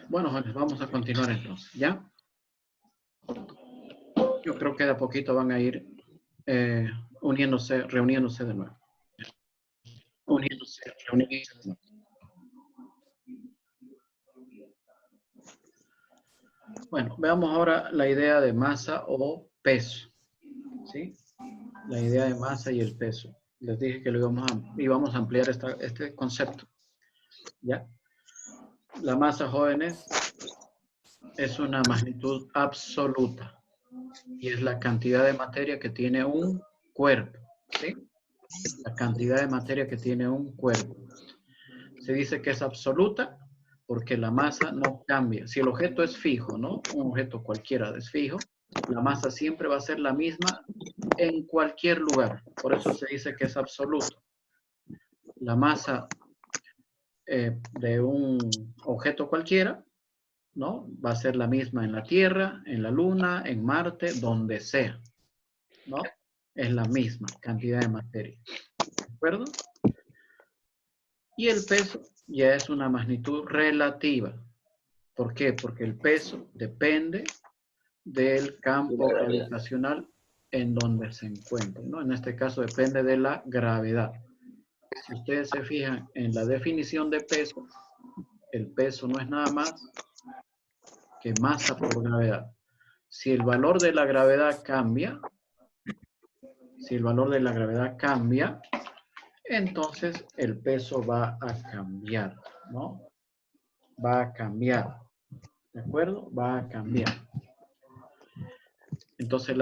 Bueno, jóvenes, vamos a continuar entonces, ¿ya? Yo creo que de a poquito van a ir reuniéndose de nuevo. Reuniéndose de nuevo. Bueno, veamos ahora la idea de masa o peso, ¿sí? La idea de masa y el peso. Les dije que íbamos a ampliar este concepto, ¿ya? La masa, jóvenes, es una magnitud absoluta y es la cantidad de materia que tiene un cuerpo, ¿sí? La cantidad de materia que tiene un cuerpo. Se dice que es absoluta porque la masa no cambia. Si el objeto es fijo, ¿no? Un objeto cualquiera es fijo, la masa siempre va a ser la misma en cualquier lugar. Por eso se dice que es absoluto. La masa de un objeto cualquiera, ¿no? Va a ser la misma en la Tierra, en la Luna, en Marte, donde sea, ¿no? Es la misma cantidad de materia. ¿De acuerdo? Y el peso ya es una magnitud relativa. ¿Por qué? Porque el peso depende del campo gravitacional en donde se encuentra, ¿no? En este caso depende de la gravedad. Si ustedes se fijan en la definición de peso, el peso no es nada más que masa por gravedad. Si el valor de la gravedad cambia, entonces el peso va a cambiar, ¿no? Va a cambiar, ¿de acuerdo? Va a cambiar. Entonces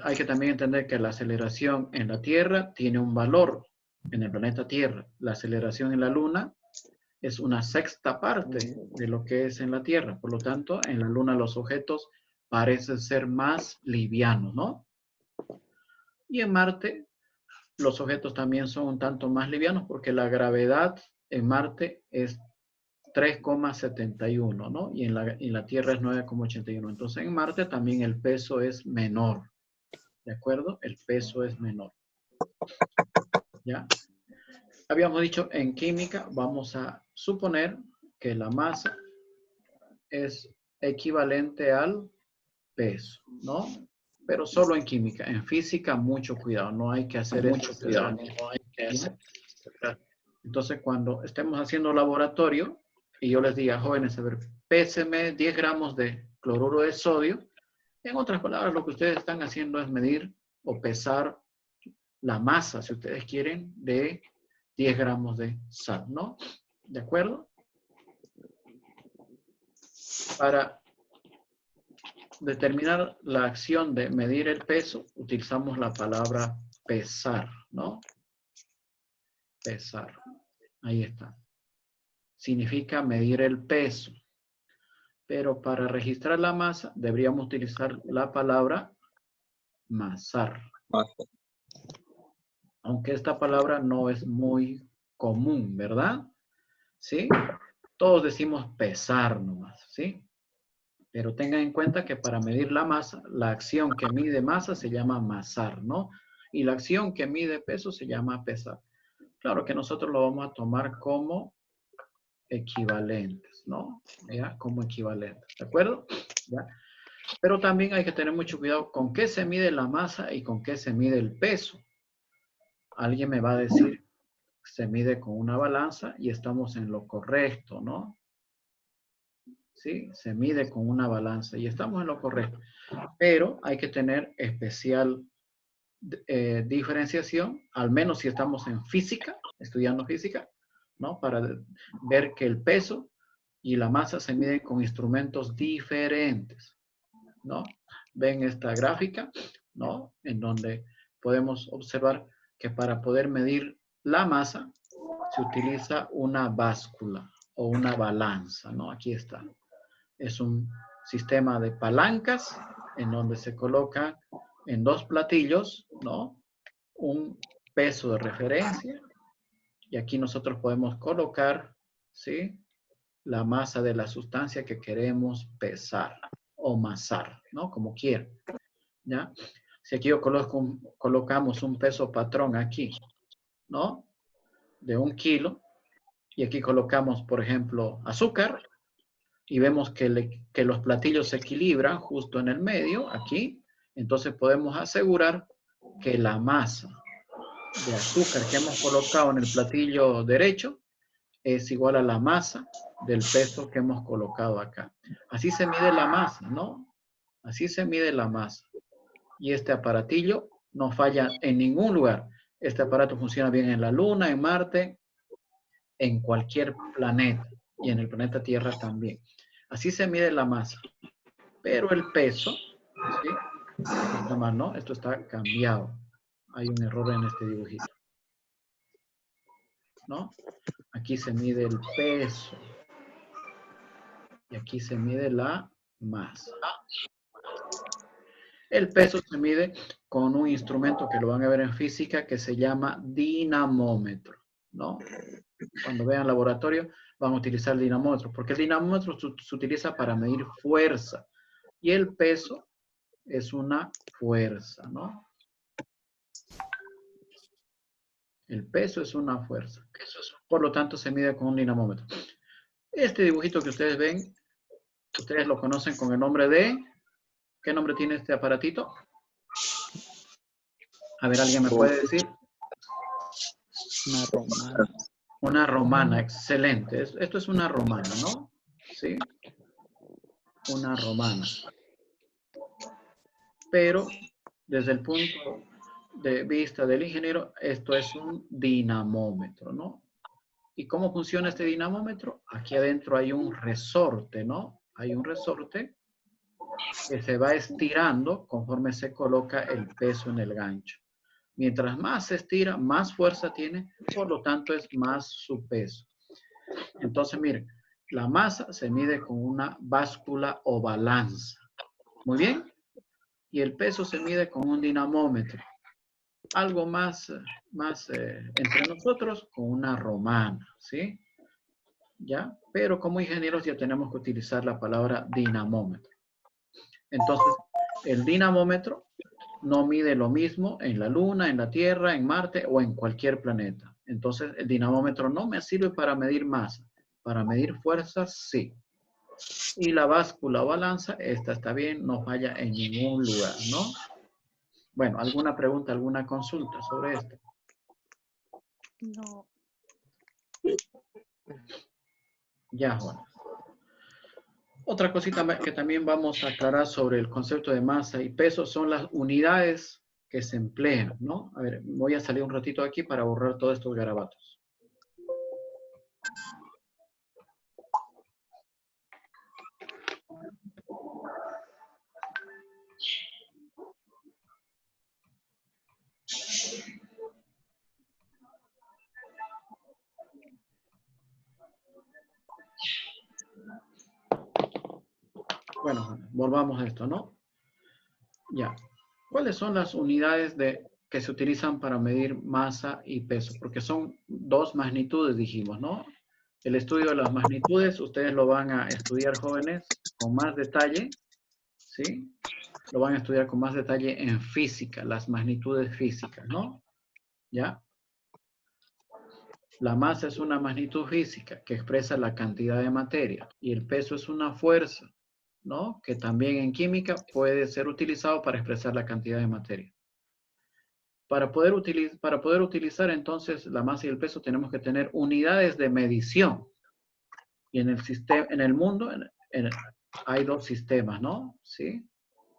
hay que también entender que la aceleración en la Tierra tiene un valor en el planeta Tierra. La aceleración en la Luna es una sexta parte de lo que es en la Tierra. Por lo tanto, en la Luna los objetos parecen ser más livianos, ¿no? Y en Marte los objetos también son un tanto más livianos porque la gravedad en Marte es 3,71, ¿no? Y en la Tierra es 9,81. Entonces en Marte también el peso es menor, ¿de acuerdo? El peso es menor, ¿ya? Habíamos dicho en química, vamos a suponer que la masa es equivalente al peso, ¿no? Pero solo en química. En física, mucho cuidado, no hay que hacer eso. Entonces, cuando estemos haciendo laboratorio y yo les diga, jóvenes, a ver, péseme 10 gramos de cloruro de sodio, en otras palabras, lo que ustedes están haciendo es medir o pesar la masa, si ustedes quieren, de 10 gramos de sal, ¿no? ¿De acuerdo? Para determinar la acción de medir el peso, utilizamos la palabra pesar, ¿no? Pesar. Ahí está. Significa medir el peso. Pero para registrar la masa, deberíamos utilizar la palabra masar. Aunque esta palabra no es muy común, ¿verdad? ¿Sí? Todos decimos pesar nomás, ¿sí? Pero tengan en cuenta que para medir la masa, la acción que mide masa se llama masar, ¿no? Y la acción que mide peso se llama pesar. Claro que nosotros lo vamos a tomar como equivalentes, ¿no? ¿Ya? Como equivalentes, ¿de acuerdo? ¿Ya? Pero también hay que tener mucho cuidado con qué se mide la masa y con qué se mide el peso. Alguien me va a decir, se mide con una balanza y estamos en lo correcto, ¿no? ¿Sí? Se mide con una balanza y estamos en lo correcto. Pero hay que tener especial diferenciación, al menos si estamos en física, estudiando física, ¿no? Para ver que el peso y la masa se miden con instrumentos diferentes, ¿no? Ven esta gráfica, ¿no? En donde podemos observar que para poder medir la masa se utiliza una báscula o una balanza, ¿no? Aquí está. Es un sistema de palancas en donde se coloca en dos platillos, ¿no? Un peso de referencia y aquí nosotros podemos colocar, ¿sí? La masa de la sustancia que queremos pesar o masar, ¿no? Como quieran, ¿ya? Si aquí yo colocamos un peso patrón aquí, ¿no? De 1 kilo, y aquí colocamos, por ejemplo, azúcar, y vemos que los platillos se equilibran justo en el medio, aquí, entonces podemos asegurar que la masa de azúcar que hemos colocado en el platillo derecho es igual a la masa del peso que hemos colocado acá. Así se mide la masa, ¿no? Así se mide la masa. Y este aparatillo no falla en ningún lugar. Este aparato funciona bien en la Luna, en Marte, en cualquier planeta. Y en el planeta Tierra también. Así se mide la masa. Pero el peso, ¿sí? Esto está mal, ¿no? Esto está cambiado. Hay un error en este dibujito. ¿No? Aquí se mide el peso. Y aquí se mide la masa. El peso se mide con un instrumento que lo van a ver en física que se llama dinamómetro, ¿no? Cuando vean laboratorio van a utilizar el dinamómetro, porque el dinamómetro se utiliza para medir fuerza y el peso es una fuerza, ¿no? El peso es una fuerza. Por lo tanto, se mide con un dinamómetro. Este dibujito que ustedes ven, ustedes lo conocen con el nombre de... ¿Qué nombre tiene este aparatito? A ver, ¿alguien me puede decir? Una romana. Una romana, excelente. Esto es una romana, ¿no? Sí. Una romana. Pero desde el punto de vista del ingeniero, esto es un dinamómetro, ¿no? ¿Y cómo funciona este dinamómetro? Aquí adentro hay un resorte, ¿no? Hay un resorte que se va estirando conforme se coloca el peso en el gancho. Mientras más se estira, más fuerza tiene, por lo tanto es más su peso. Entonces, miren, la masa se mide con una báscula o balanza. Muy bien. Y el peso se mide con un dinamómetro. Algo más entre nosotros con una romana, ¿sí? ¿Ya? Pero como ingenieros ya tenemos que utilizar la palabra dinamómetro. Entonces, el dinamómetro no mide lo mismo en la Luna, en la Tierra, en Marte o en cualquier planeta. Entonces, el dinamómetro no me sirve para medir masa. Para medir fuerzas, sí. Y la báscula o balanza, esta está bien, no falla en ningún lugar, ¿no? Bueno, ¿alguna pregunta, alguna consulta sobre esto? No. Ya, Juan. Otra cosita que también vamos a aclarar sobre el concepto de masa y peso son las unidades que se emplean, ¿no? A ver, voy a salir un ratito aquí para borrar todos estos garabatos. Bueno, volvamos a esto, ¿no? Ya. ¿Cuáles son las unidades que se utilizan para medir masa y peso? Porque son dos magnitudes, dijimos, ¿no? El estudio de las magnitudes, ustedes lo van a estudiar, jóvenes, con más detalle, ¿sí? Lo van a estudiar con más detalle en física, las magnitudes físicas, ¿no? ¿Ya? La masa es una magnitud física que expresa la cantidad de materia y el peso es una fuerza, ¿no? Que también en química puede ser utilizado para expresar la cantidad de materia. Para poder utilizar entonces la masa y el peso tenemos que tener unidades de medición. Y en el mundo hay dos sistemas, ¿no? ¿Sí?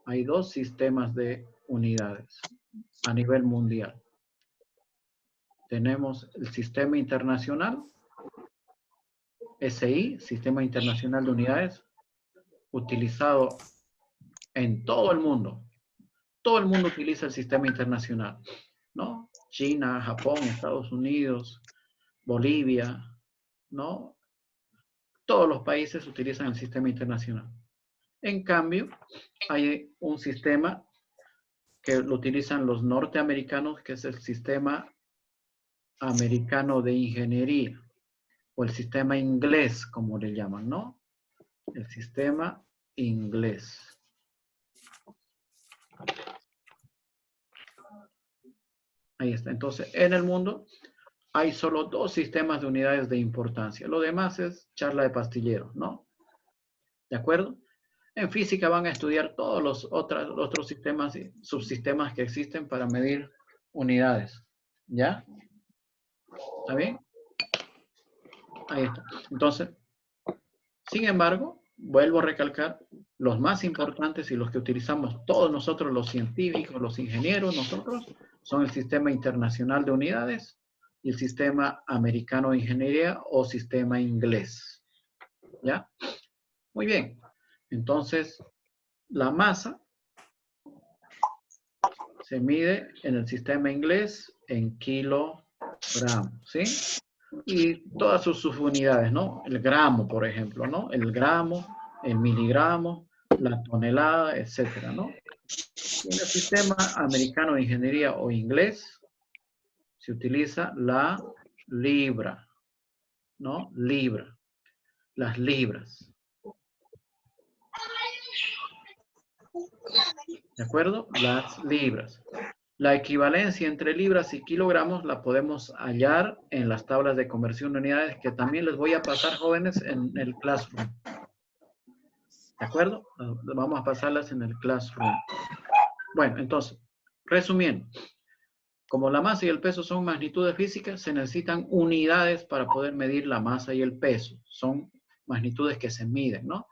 Hay dos sistemas de unidades a nivel mundial. Tenemos el sistema internacional, SI, Sistema Internacional de Unidades, utilizado en todo el mundo. Todo el mundo utiliza el sistema internacional, ¿no? China, Japón, Estados Unidos, Bolivia, ¿no? Todos los países utilizan el sistema internacional. En cambio, hay un sistema que lo utilizan los norteamericanos, que es el sistema americano de ingeniería, o el sistema inglés, como le llaman, ¿no? El sistema inglés. Ahí está. Entonces, en el mundo hay solo dos sistemas de unidades de importancia. Lo demás es charla de pastillero, ¿no? ¿De acuerdo? En física van a estudiar todos los otros sistemas y subsistemas que existen para medir unidades. ¿Ya? ¿Está bien? Ahí está. Entonces, sin embargo, vuelvo a recalcar, los más importantes y los que utilizamos todos nosotros, los científicos, los ingenieros, nosotros, son el Sistema Internacional de Unidades y el Sistema Americano de Ingeniería o Sistema Inglés. ¿Ya? Muy bien. Entonces, la masa se mide en el sistema inglés en kilogramos, ¿sí? Y todas sus subunidades, ¿no? El gramo, por ejemplo, ¿no? El gramo, el miligramo, la tonelada, etcétera, ¿no? Y en el sistema americano de ingeniería o inglés se utiliza la libra, ¿no? Libra, las libras. ¿De acuerdo? Las libras. La equivalencia entre libras y kilogramos la podemos hallar en las tablas de conversión de unidades que también les voy a pasar, jóvenes, en el Classroom. ¿De acuerdo? Vamos a pasarlas en el Classroom. Bueno, entonces, resumiendo. Como la masa y el peso son magnitudes físicas, se necesitan unidades para poder medir la masa y el peso. Son magnitudes que se miden, ¿no?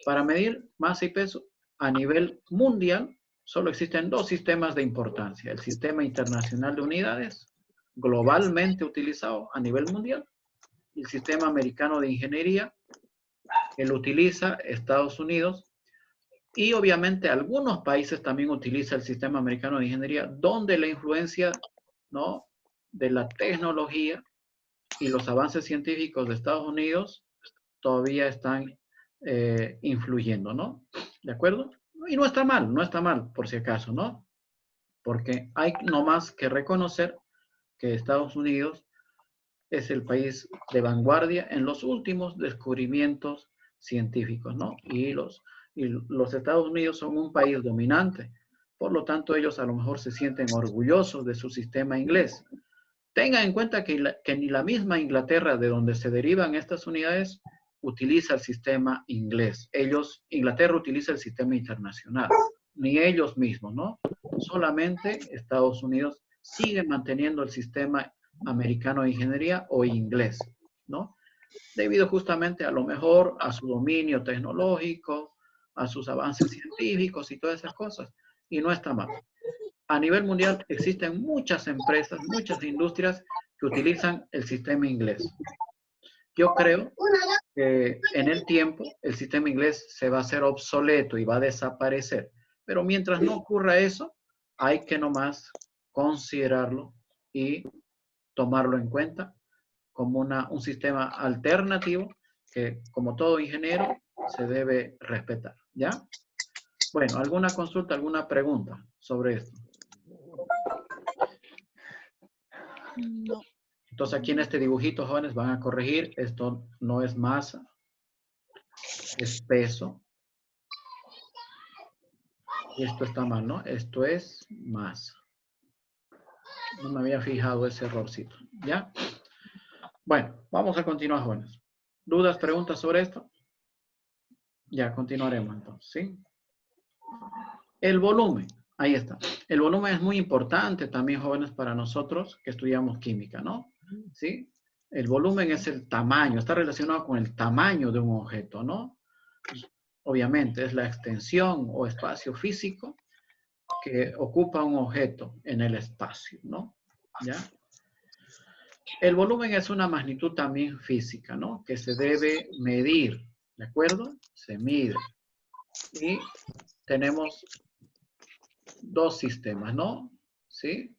Para medir masa y peso a nivel mundial, solo existen dos sistemas de importancia. El Sistema Internacional de Unidades, globalmente utilizado a nivel mundial, y el Sistema Americano de Ingeniería, que lo utiliza Estados Unidos, y obviamente algunos países también utilizan el Sistema Americano de Ingeniería, donde la influencia, ¿no?, de la tecnología y los avances científicos de Estados Unidos todavía están influyendo, ¿no? ¿De acuerdo? Y no está mal, por si acaso, ¿no? Porque hay nomás que reconocer que Estados Unidos es el país de vanguardia en los últimos descubrimientos científicos, ¿no? Y los Estados Unidos son un país dominante, por lo tanto ellos a lo mejor se sienten orgullosos de su sistema inglés. Tengan en cuenta que ni la misma Inglaterra, de donde se derivan estas unidades, utiliza el sistema inglés. Inglaterra utiliza el sistema internacional, ni ellos mismos, ¿no? Solamente Estados Unidos sigue manteniendo el sistema americano de ingeniería o inglés, ¿no? Debido justamente a lo mejor a su dominio tecnológico, a sus avances científicos y todas esas cosas. Y no está mal. A nivel mundial existen muchas empresas, muchas industrias que utilizan el sistema inglés. Yo creo que en el tiempo el sistema inglés se va a hacer obsoleto y va a desaparecer. Pero mientras no ocurra eso, hay que nomás considerarlo y tomarlo en cuenta como un sistema alternativo que, como todo ingeniero, se debe respetar. ¿Ya? Bueno, ¿alguna consulta, alguna pregunta sobre esto? No. Entonces aquí en este dibujito, jóvenes, van a corregir. Esto no es masa, es peso. Y esto está mal, ¿no? Esto es masa. No me había fijado ese errorcito. ¿Ya? Bueno, vamos a continuar, jóvenes. ¿Dudas, preguntas sobre esto? Ya, continuaremos entonces, ¿sí? El volumen. Ahí está. El volumen es muy importante también, jóvenes, para nosotros que estudiamos química, ¿no? ¿Sí? El volumen es el tamaño, está relacionado con el tamaño de un objeto, ¿no? Obviamente es la extensión o espacio físico que ocupa un objeto en el espacio, ¿no? ¿Ya? El volumen es una magnitud también física, ¿no? Que se debe medir, ¿de acuerdo? Se mide. Y tenemos dos sistemas, ¿no? ¿Sí?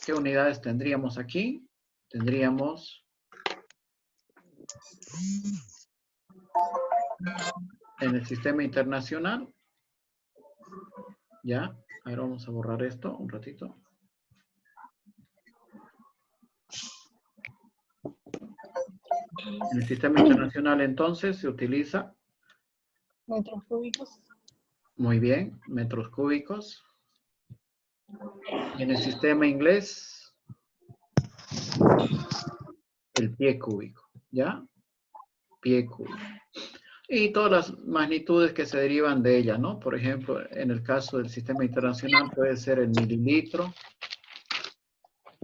¿Qué unidades tendríamos aquí? Tendríamos en el sistema internacional, ¿ya? Ahora vamos a borrar esto un ratito. En el sistema internacional, entonces, se utiliza... Metros cúbicos. Muy bien, metros cúbicos. Y en el sistema inglés, el pie cúbico, ¿ya? Pie cúbico. y todas las magnitudes que se derivan de ella, ¿no? Por ejemplo, en el caso del sistema internacional puede ser el mililitro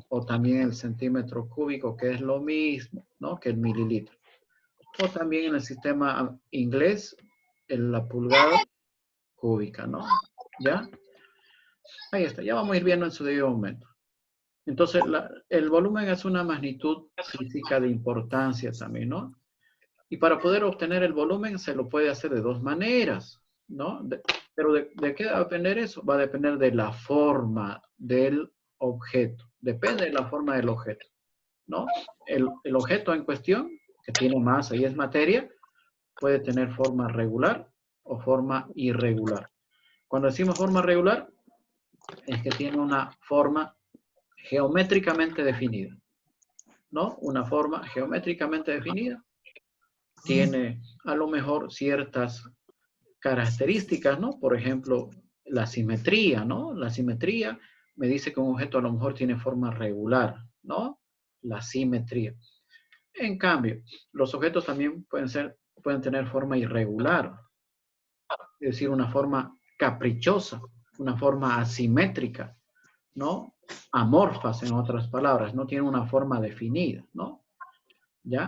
o también el centímetro cúbico, que es lo mismo, ¿no? Que el mililitro. O también en el sistema inglés, la pulgada cúbica, ¿no? ¿Ya? Ahí está, ya vamos a ir viendo en su debido momento. Entonces, el volumen es una magnitud física de importancia también, ¿no? Y para poder obtener el volumen se lo puede hacer de dos maneras, ¿no? Pero ¿de qué va a depender eso? Va a depender de la forma del objeto. Depende de la forma del objeto, ¿no? El objeto en cuestión, que tiene masa y es materia, puede tener forma regular o forma irregular. Cuando decimos forma regular, es que tiene una forma geométricamente definida, ¿no? Una forma geométricamente definida tiene a lo mejor ciertas características, ¿no? Por ejemplo, la simetría, ¿no? La simetría me dice que un objeto a lo mejor tiene forma regular, ¿no? La simetría. En cambio, los objetos también pueden tener forma irregular, es decir, una forma caprichosa, una forma asimétrica, ¿no? Amorfas, en otras palabras, no tienen una forma definida, ¿no? ¿Ya?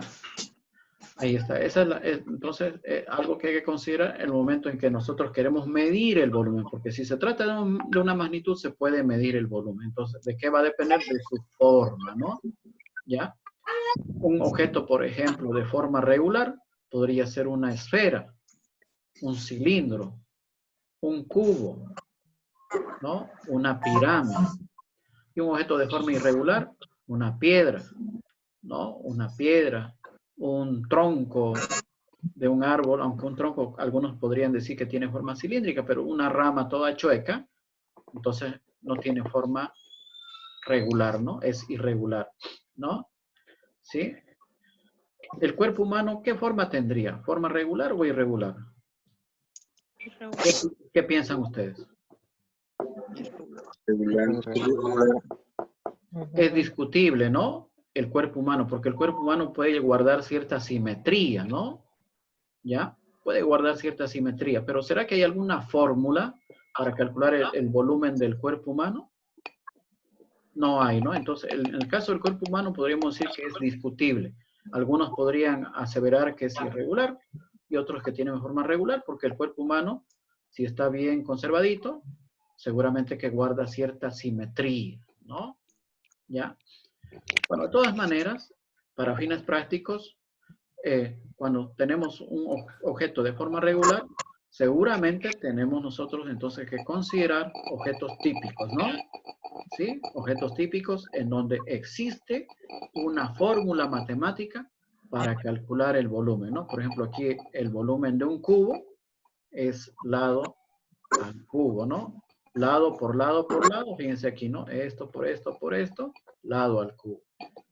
Ahí está. Entonces, algo que hay que considerar en el momento en que nosotros queremos medir el volumen, porque si se trata de una magnitud, se puede medir el volumen. Entonces, ¿de qué va a depender? De su forma, ¿no? ¿Ya? Un objeto, por ejemplo, de forma regular, podría ser una esfera, un cilindro, un cubo, ¿no? Una pirámide. Y un objeto de forma irregular, una piedra, ¿no? Una piedra, un tronco de un árbol, aunque un tronco, algunos podrían decir que tiene forma cilíndrica, pero una rama toda chueca, entonces no tiene forma regular, ¿no? Es irregular, ¿no? ¿Sí? El cuerpo humano, ¿qué forma tendría? ¿Forma regular o irregular? ¿Qué piensan ustedes? Es discutible, ¿no? El cuerpo humano, porque el cuerpo humano puede guardar cierta simetría, ¿no? ¿Ya? Puede guardar cierta simetría, pero ¿será que hay alguna fórmula para calcular el volumen del cuerpo humano? No hay, ¿no? Entonces, en el caso del cuerpo humano podríamos decir que es discutible. Algunos podrían aseverar que es irregular y otros que tienen forma regular, porque el cuerpo humano, si está bien conservadito, seguramente que guarda cierta simetría, ¿no? ¿Ya? Bueno, de todas maneras, para fines prácticos, cuando tenemos un objeto de forma regular, seguramente tenemos nosotros entonces que considerar objetos típicos, ¿no? ¿Sí? Objetos típicos en donde existe una fórmula matemática para calcular el volumen, ¿no? Por ejemplo, aquí el volumen de un cubo es lado al cubo, ¿no? Lado por lado por lado, fíjense aquí, ¿no? Esto por esto por esto, lado al cubo,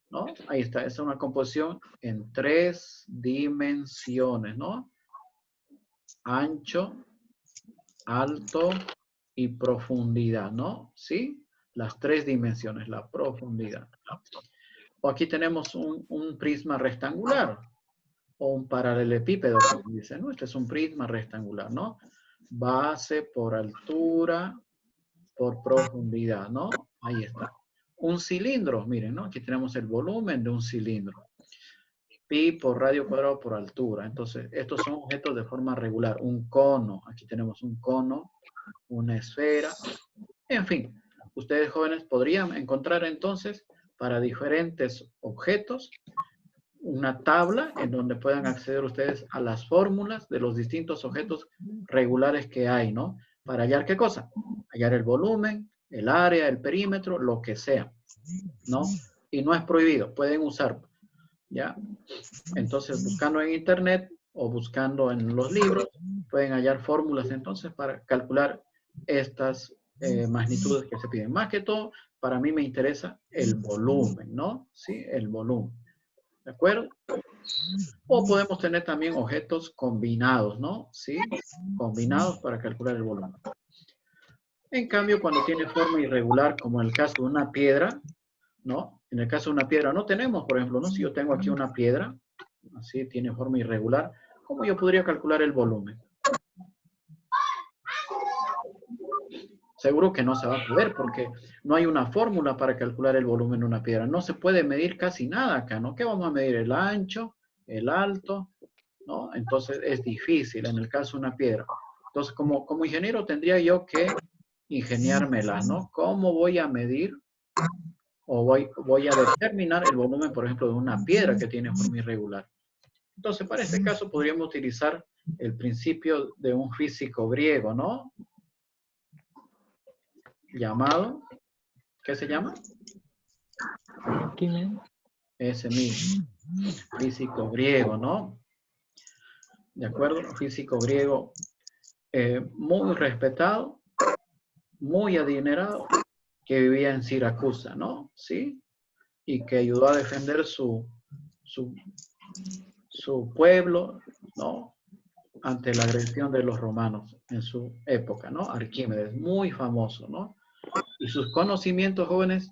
¿no? Ahí está, es una composición en 3 dimensiones, ¿no? Ancho, alto y profundidad, ¿no? ¿Sí? Las 3 dimensiones, la profundidad. O aquí tenemos un prisma rectangular o un paralelepípedo, como dicen, ¿no? Este es un prisma rectangular, ¿no? Base por altura, por profundidad, ¿no? Ahí está. Un cilindro, miren, ¿no? Aquí tenemos el volumen de un cilindro. Pi por radio cuadrado por altura. Entonces, estos son objetos de forma regular. Un cono, aquí tenemos un cono, una esfera. En fin, ustedes jóvenes podrían encontrar entonces para diferentes objetos una tabla en donde puedan acceder ustedes a las fórmulas de los distintos objetos regulares que hay, ¿no? Para hallar qué cosa? Hallar el volumen, el área, el perímetro, lo que sea, ¿no? Y no es prohibido, pueden usar, ¿ya? Entonces, buscando en internet o buscando en los libros, pueden hallar fórmulas entonces para calcular estas magnitudes que se piden. Más que todo, para mí me interesa el volumen, ¿no? Sí, el volumen. ¿De acuerdo? O podemos tener también objetos combinados, ¿no? Sí, combinados para calcular el volumen. En cambio, cuando tiene forma irregular, como en el caso de una piedra, ¿no? En el caso de una piedra no tenemos, por ejemplo, ¿no? Si yo tengo aquí una piedra, así tiene forma irregular, ¿cómo yo podría calcular el volumen? Seguro que no se va a poder porque no hay una fórmula para calcular el volumen de una piedra. No se puede medir casi nada acá, ¿no? ¿Qué vamos a medir? El ancho, el alto, ¿no? Entonces es difícil en el caso de una piedra. Entonces como ingeniero tendría yo que ingeniármela, ¿no? ¿Cómo voy a medir o voy a determinar el volumen, por ejemplo, de una piedra que tiene forma irregular? Entonces para este caso podríamos utilizar el principio de un físico griego, ¿no? Llamado, ¿qué se llama? Arquímedes. Ese mismo, físico griego, ¿no? ¿De acuerdo? Físico griego muy respetado, muy adinerado, que vivía en Siracusa, ¿no? ¿Sí? Y que ayudó a defender su pueblo, ¿no? Ante la agresión de los romanos en su época, ¿no? Arquímedes, muy famoso, ¿no? Y sus conocimientos, jóvenes,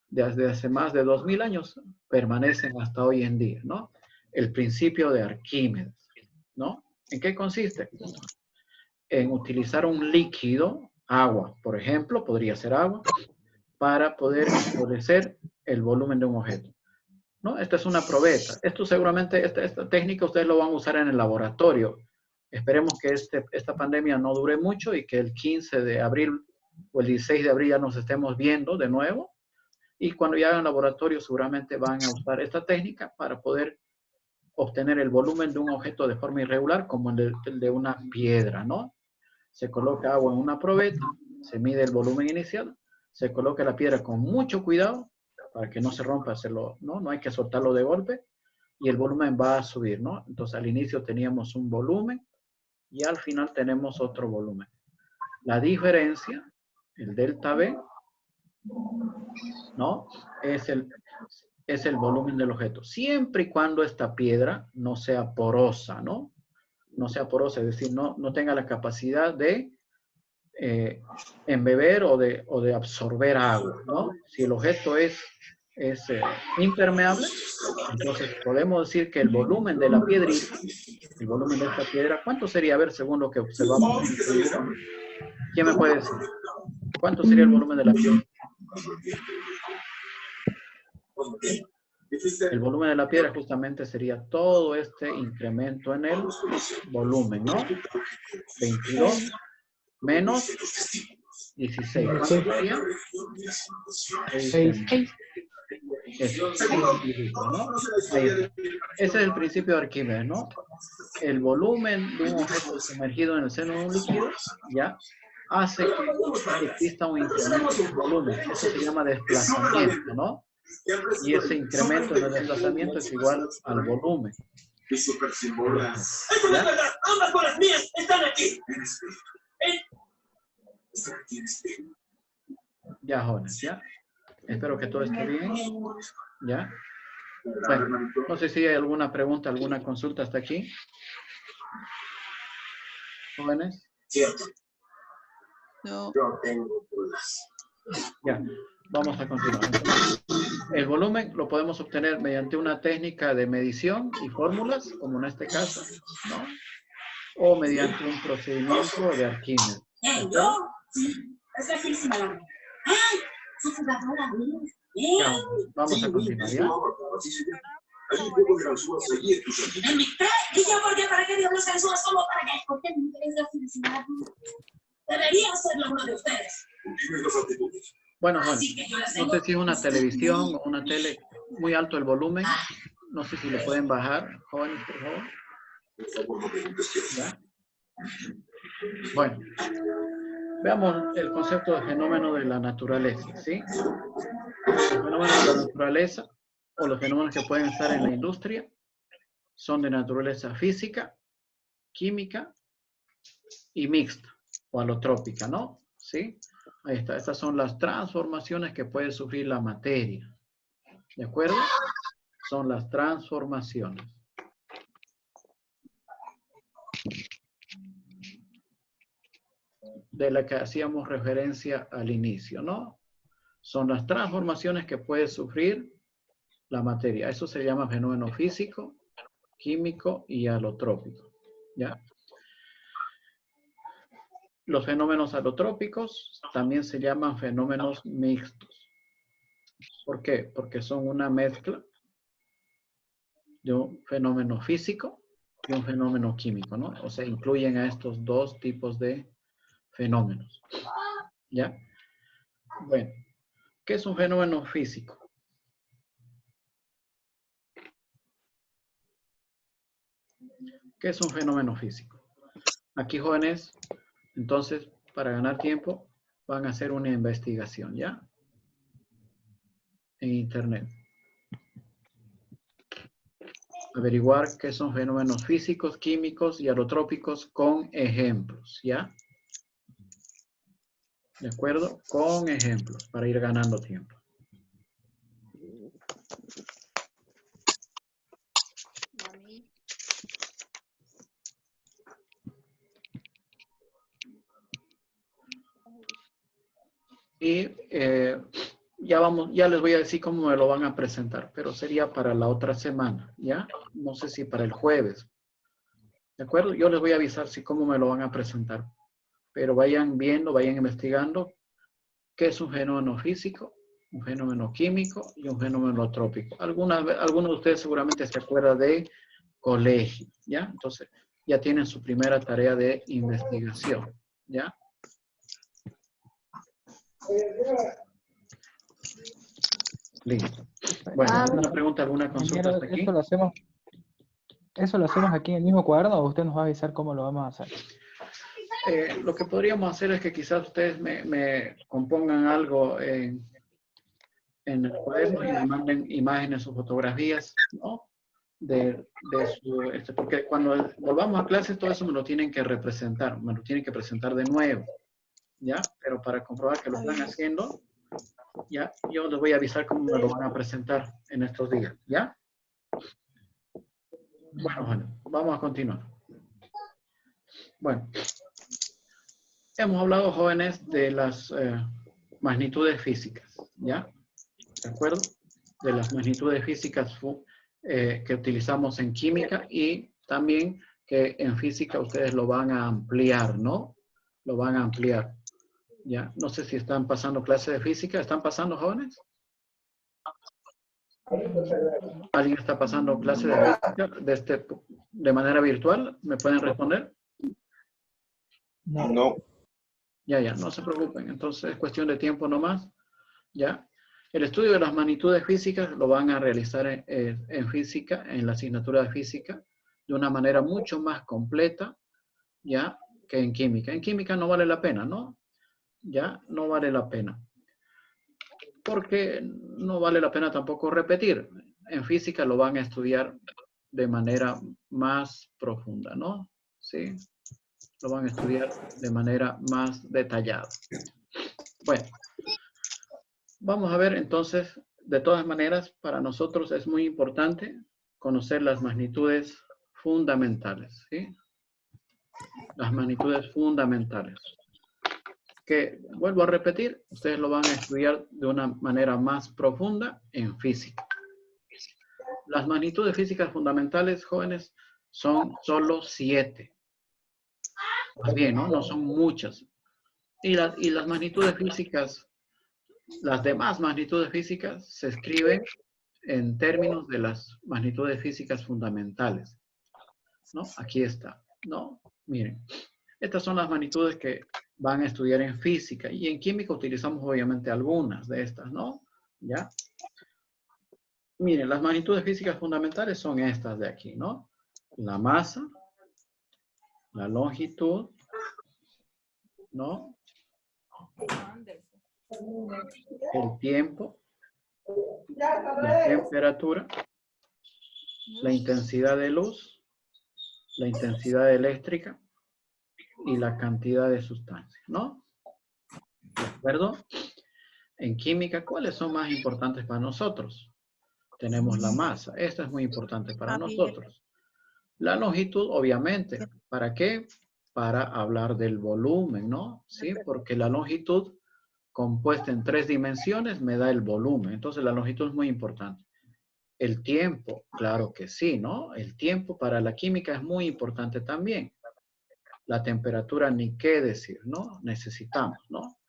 desde hace más de 2000 años, permanecen hasta hoy en día, ¿no? El principio de Arquímedes, ¿no? ¿En qué consiste? En utilizar un líquido, agua, por ejemplo, podría ser agua, para poder establecer el volumen de un objeto, ¿no? Esta es una probeta. Esto seguramente, esta técnica ustedes lo van a usar en el laboratorio. Esperemos que esta pandemia no dure mucho y que el 15 de abril o el 16 de abril ya nos estemos viendo de nuevo. Y cuando ya hagan laboratorio seguramente van a usar esta técnica para poder obtener el volumen de un objeto de forma irregular como el de una piedra, ¿no? Se coloca agua en una probeta, se mide el volumen inicial, se coloca la piedra con mucho cuidado para que no se rompa, ¿no? No hay que soltarlo de golpe y el volumen va a subir, ¿no? Entonces al inicio teníamos un volumen y al final tenemos otro volumen. La diferencia, el delta B, ¿no? Es el volumen del objeto. Siempre y cuando esta piedra no sea porosa, ¿no? No sea porosa, es decir, no tenga la capacidad de embeber o de absorber agua, ¿no? Si el objeto es impermeable, entonces podemos decir que el volumen de la piedrita, el volumen de esta piedra, ¿cuánto sería? A ver, según lo que observamos en este video. ¿Quién me puede decir? ¿Cuánto sería el volumen de la piedra? El volumen de la piedra justamente sería todo este incremento en el volumen, ¿no? 22 menos 16. ¿Cuánto sería? 6. ¿No? Ahí está. Ese es el principio de Arquímedes, ¿no? El volumen de un objeto sumergido en el seno de un líquido, ¿ya? Hace que exista un incremento en el volumen. Eso se llama desplazamiento, ¿no? Y ese incremento en el desplazamiento es igual al volumen. ¡Eso no es verdad! ¡Ambas bolas mías están aquí! Ya, jóvenes, ¿ya? Espero que todo esté bien. ¿Ya? Bueno, no sé si hay alguna pregunta, alguna consulta hasta aquí. ¿Jóvenes? No. Ya, vamos a continuar. El volumen lo podemos obtener mediante una técnica de medición y fórmulas, como en este caso, ¿no? O mediante un procedimiento de Arquímedes. ¿De acuerdo? Ya, vamos a continuar, ¿ya? ¿Y yo por qué? ¿Para qué diablos eres una solo? ¿Para qué? Porque me interesa la felicidad. Debería serlo uno de ustedes. Bueno, no sé si es una televisión o una tele muy alto el volumen. No sé si lo pueden bajar, jóvenes, por favor. ¿Ya? Bueno, veamos el concepto de fenómeno de la naturaleza, ¿sí? Los fenómenos de la naturaleza o los fenómenos que pueden estar en la industria son de naturaleza física, química y mixta o alotrópica, ¿no? ¿Sí? Ahí está. Estas son las transformaciones que puede sufrir la materia. ¿De acuerdo? Son las transformaciones. De la que hacíamos referencia al inicio, ¿no? Son las transformaciones que puede sufrir la materia. Eso se llama fenómeno físico, químico y alotrópico. ¿Ya? Los fenómenos alotrópicos también se llaman fenómenos mixtos. ¿Por qué? Porque son una mezcla de un fenómeno físico y un fenómeno químico, ¿no? O sea, incluyen a estos dos tipos de fenómenos. ¿Ya? Bueno, ¿qué es un fenómeno físico? ¿Qué es un fenómeno físico? Aquí, jóvenes, entonces, para ganar tiempo, van a hacer una investigación, ¿ya? En Internet. Averiguar qué son fenómenos físicos, químicos y alotrópicos con ejemplos, ¿ya? ¿De acuerdo? Con ejemplos, para ir ganando tiempo. Y ya les voy a decir cómo me lo van a presentar, pero sería para la otra semana, ¿ya? No sé si para el jueves. ¿De acuerdo? Yo les voy a avisar si cómo me lo van a presentar. Pero vayan viendo, vayan investigando qué es un fenómeno físico, un fenómeno químico y un fenómeno alotrópico. Algunos de ustedes seguramente se acuerdan de colegio, ¿ya? Entonces, ya tienen su primera tarea de investigación, ¿ya? Listo. Bueno, ¿alguna pregunta, alguna consulta hasta aquí? ¿Eso lo hacemos aquí en el mismo cuaderno o usted nos va a avisar cómo lo vamos a hacer? Lo que podríamos hacer es que quizás ustedes me compongan algo en el cuaderno y me manden imágenes o fotografías, ¿no? Porque cuando volvamos a clases todo eso me lo tienen que representar, me lo tienen que presentar de nuevo, ¿ya? Pero para comprobar que lo están haciendo, ya, yo les voy a avisar cómo me lo van a presentar en estos días, ¿ya? Bueno, vamos a continuar. Bueno, hemos hablado, jóvenes, de las magnitudes físicas, ¿ya? ¿De acuerdo? De las magnitudes físicas que utilizamos en química y también que en física ustedes lo van a ampliar, ¿no? Lo van a ampliar. ¿Ya? No sé si están pasando clases de física. ¿Están pasando, jóvenes? ¿Alguien está pasando clases de física de manera virtual? ¿Me pueden responder? No. Ya, no se preocupen. Entonces es cuestión de tiempo nomás. ¿Ya? El estudio de las magnitudes físicas lo van a realizar en física, en la asignatura de física, de una manera mucho más completa, ¿ya? Que en química. En química no vale la pena, ¿no? Ya, no vale la pena. Porque no vale la pena tampoco repetir. En física lo van a estudiar de manera más profunda, ¿no? ¿Sí? Lo van a estudiar de manera más detallada. Bueno. Vamos a ver entonces, de todas maneras, para nosotros es muy importante conocer las magnitudes fundamentales, ¿sí? Las magnitudes fundamentales. Que, vuelvo a repetir, ustedes lo van a estudiar de una manera más profunda en física. Las magnitudes físicas fundamentales, jóvenes, son solo 7. Más bien, ¿no? No son muchas. Y las magnitudes físicas, las demás magnitudes físicas se escriben en términos de las magnitudes físicas fundamentales, ¿no? Aquí está, ¿no? Miren, estas son las magnitudes que van a estudiar en física y en química utilizamos obviamente algunas de estas, ¿no? ¿Ya? Miren, las magnitudes físicas fundamentales son estas de aquí, ¿no? La masa, la longitud, ¿no? El tiempo, la temperatura, la intensidad de luz, la intensidad eléctrica y la cantidad de sustancias, ¿no? ¿De acuerdo? En química, ¿cuáles son más importantes para nosotros? Tenemos la masa. Esta es muy importante para nosotros. La longitud, obviamente. ¿Para qué? Para hablar del volumen, ¿no? Sí, porque la longitud compuesta en 3 dimensiones me da el volumen. Entonces, la longitud es muy importante. El tiempo, claro que sí, ¿no? El tiempo para la química es muy importante también. La temperatura, ni qué decir, ¿no? Necesitamos, ¿no?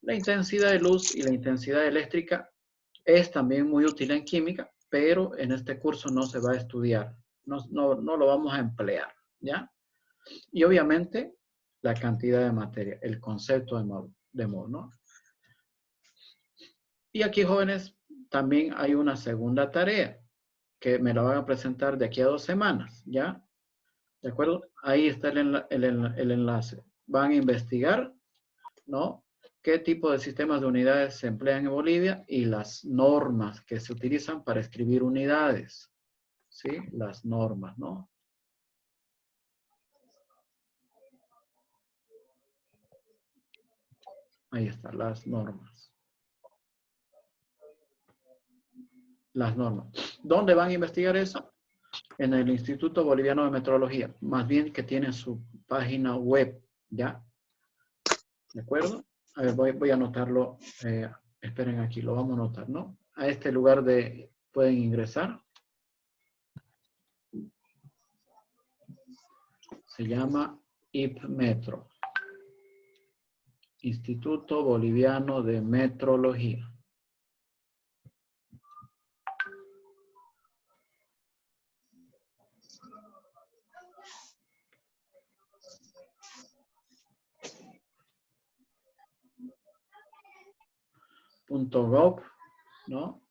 La intensidad de luz y la intensidad eléctrica es también muy útil en química, pero en este curso no se va a estudiar, no lo vamos a emplear, ¿ya? Y obviamente la cantidad de materia, el concepto de mol, ¿no? Y aquí, jóvenes, también hay una segunda tarea que me la van a presentar de aquí a 2 semanas, ¿ya? ¿De acuerdo? Ahí está el enlace. Van a investigar, ¿no? ¿Qué tipo de sistemas de unidades se emplean en Bolivia y las normas que se utilizan para escribir unidades? ¿Sí? Las normas, ¿no? Ahí están las normas. Las normas. ¿Dónde van a investigar eso? En el Instituto Boliviano de Metrología. Más bien que tiene su página web, ¿ya? ¿De acuerdo? A ver, voy a anotarlo. Esperen aquí, lo vamos a anotar, ¿no? A este lugar pueden ingresar. Se llama IPMetro. Instituto Boliviano de Metrología. .gov, ¿no?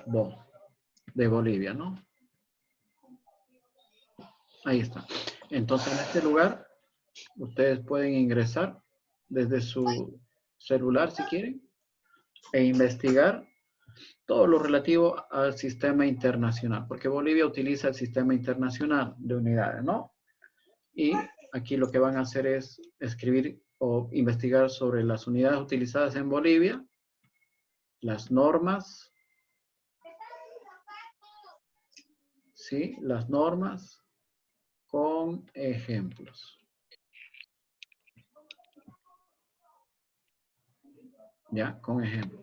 .bo de Bolivia, ¿no? Ahí está. Entonces, en este lugar, ustedes pueden ingresar desde su celular, si quieren, e investigar todo lo relativo al sistema internacional, porque Bolivia utiliza el sistema internacional de unidades, ¿no? Y aquí lo que van a hacer es escribir o investigar sobre las unidades utilizadas en Bolivia, las normas, ¿sí? Las normas con ejemplos. ¿Ya? Con ejemplos.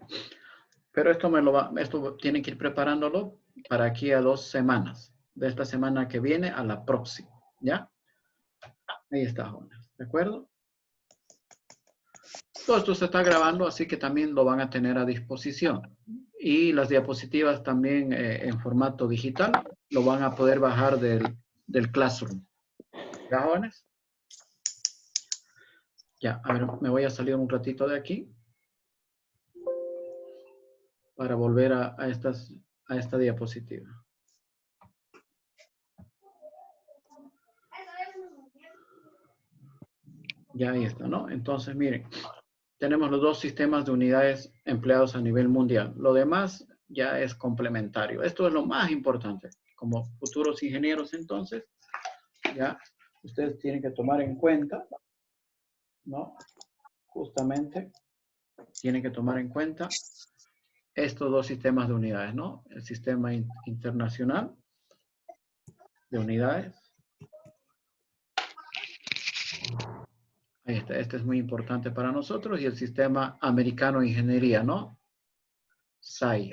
Pero esto tienen que ir preparándolo para aquí a 2 semanas. De esta semana que viene a la próxima. ¿Ya? Ahí está, jóvenes. ¿De acuerdo? Todo esto se está grabando, así que también lo van a tener a disposición. Y las diapositivas también en formato digital lo van a poder bajar del Classroom. ¿Ya, jóvenes? Ya, a ver, me voy a salir un ratito de aquí para volver a esta diapositiva. Ya ahí está, ¿no? Entonces, miren, tenemos los 2 sistemas de unidades empleados a nivel mundial. Lo demás ya es complementario. Esto es lo más importante. Como futuros ingenieros, entonces, ya ustedes tienen que tomar en cuenta, ¿no? Justamente, tienen que tomar en cuenta estos 2 sistemas de unidades, ¿no? El sistema internacional de unidades. Ahí está, este es muy importante para nosotros. Y el sistema americano de ingeniería, ¿no? SAI.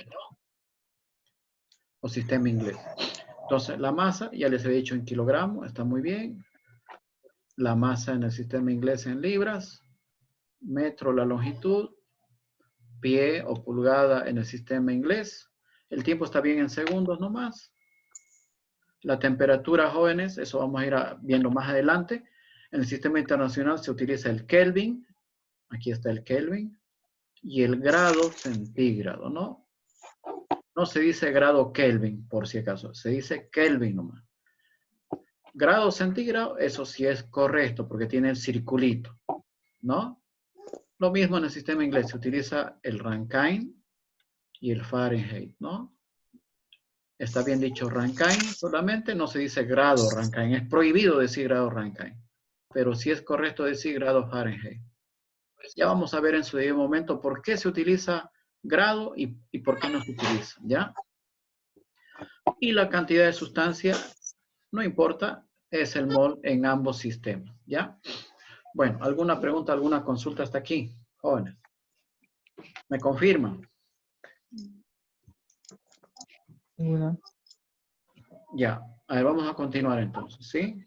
O sistema inglés. Entonces, la masa, ya les he dicho en kilogramos, está muy bien. La masa en el sistema inglés en libras. Metro la longitud. Pie o pulgada en el sistema inglés. El tiempo está bien en segundos nomás. La temperatura, jóvenes, eso vamos a ir viendo más adelante. En el sistema internacional se utiliza el Kelvin. Aquí está el Kelvin. Y el grado centígrado, ¿no? No se dice grado Kelvin, por si acaso. Se dice Kelvin nomás. Grado centígrado, eso sí es correcto, porque tiene el circulito, ¿no? Lo mismo en el sistema inglés. Se utiliza el Rankine y el Fahrenheit, ¿no? Está bien dicho Rankine solamente, no se dice grado Rankine. Es prohibido decir grado Rankine. Pero sí es correcto decir grado Fahrenheit. Ya vamos a ver en su debido momento por qué se utiliza grado y por qué no se utiliza, ¿ya? Y la cantidad de sustancia No importa, es el mol en ambos sistemas, ¿ya? Bueno, ¿alguna pregunta, alguna consulta hasta aquí, jóvenes? ¿Me confirman? Una. Ya, a ver, vamos a continuar entonces, ¿sí?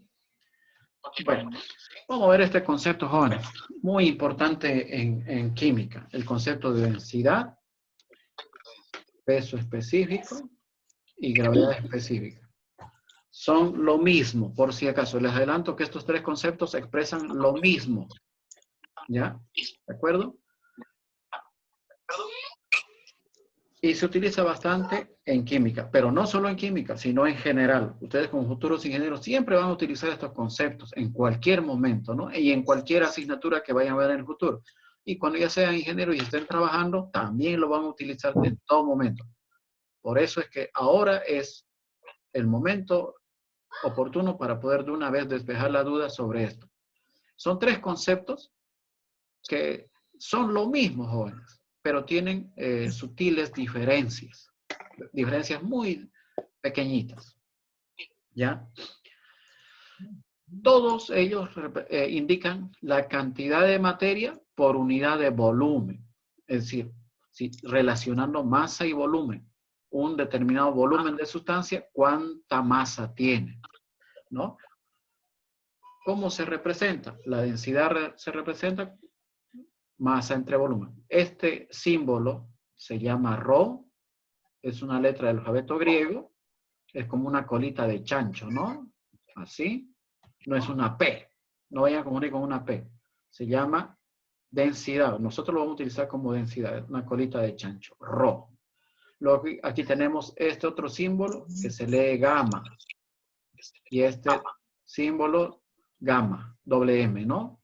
Bueno, vamos a ver este concepto, jóvenes. Muy importante en química, el concepto de densidad, peso específico y gravedad específica. Son lo mismo, por si acaso. Les adelanto que estos tres conceptos expresan lo mismo. ¿Ya? ¿De acuerdo? Y se utiliza bastante en química, pero no solo en química, sino en general. Ustedes como futuros ingenieros siempre van a utilizar estos conceptos en cualquier momento, ¿no? Y en cualquier asignatura que vayan a ver en el futuro. Y cuando ya sean ingenieros y estén trabajando, también lo van a utilizar en todo momento. Por eso es que ahora es el momento oportuno para poder de una vez despejar la duda sobre esto. Son tres conceptos que son lo mismo, jóvenes, pero tienen sutiles diferencias muy pequeñitas, ¿ya? Todos ellos indican la cantidad de materia por unidad de volumen, es decir, si relacionando masa y volumen, un determinado volumen de sustancia, ¿cuánta masa tiene? ¿No? ¿Cómo se representa? La densidad se representa masa entre volumen. Este símbolo se llama Rho, es una letra del alfabeto griego, es como una colita de chancho, ¿no? Así, no es una P, no vayan a confundir con una P. Se llama densidad, nosotros lo vamos a utilizar como densidad, una colita de chancho, Rho. Luego aquí tenemos este otro símbolo que se lee gamma, y este símbolo gamma, doble M, ¿no?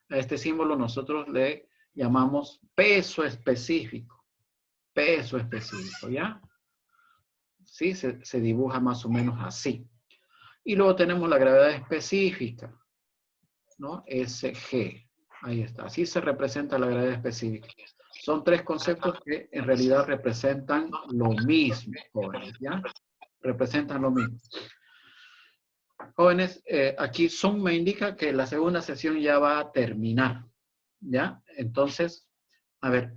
A este símbolo nosotros le llamamos peso específico. Peso específico, ¿ya? Sí, se dibuja más o menos así. Y luego tenemos la gravedad específica, ¿no? SG. Ahí está. Así se representa la gravedad específica. Son tres conceptos que en realidad representan lo mismo, jóvenes, ¿ya? Representan lo mismo. Jóvenes, aquí Zoom me indica que la segunda sesión ya va a terminar, ¿ya? Entonces, a ver,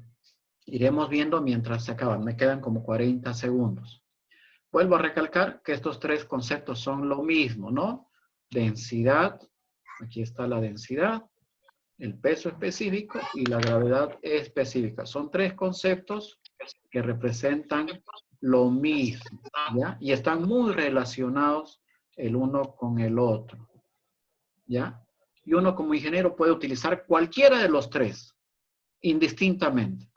iremos viendo mientras se acaban. Me quedan como 40 segundos. Vuelvo a recalcar que estos tres conceptos son lo mismo, ¿no? Densidad, aquí está la densidad, el peso específico y la gravedad específica. Son tres conceptos que representan lo mismo, ¿ya? Y están muy relacionados el uno con el otro, ¿ya? Y uno como ingeniero puede utilizar cualquiera de los tres, indistintamente.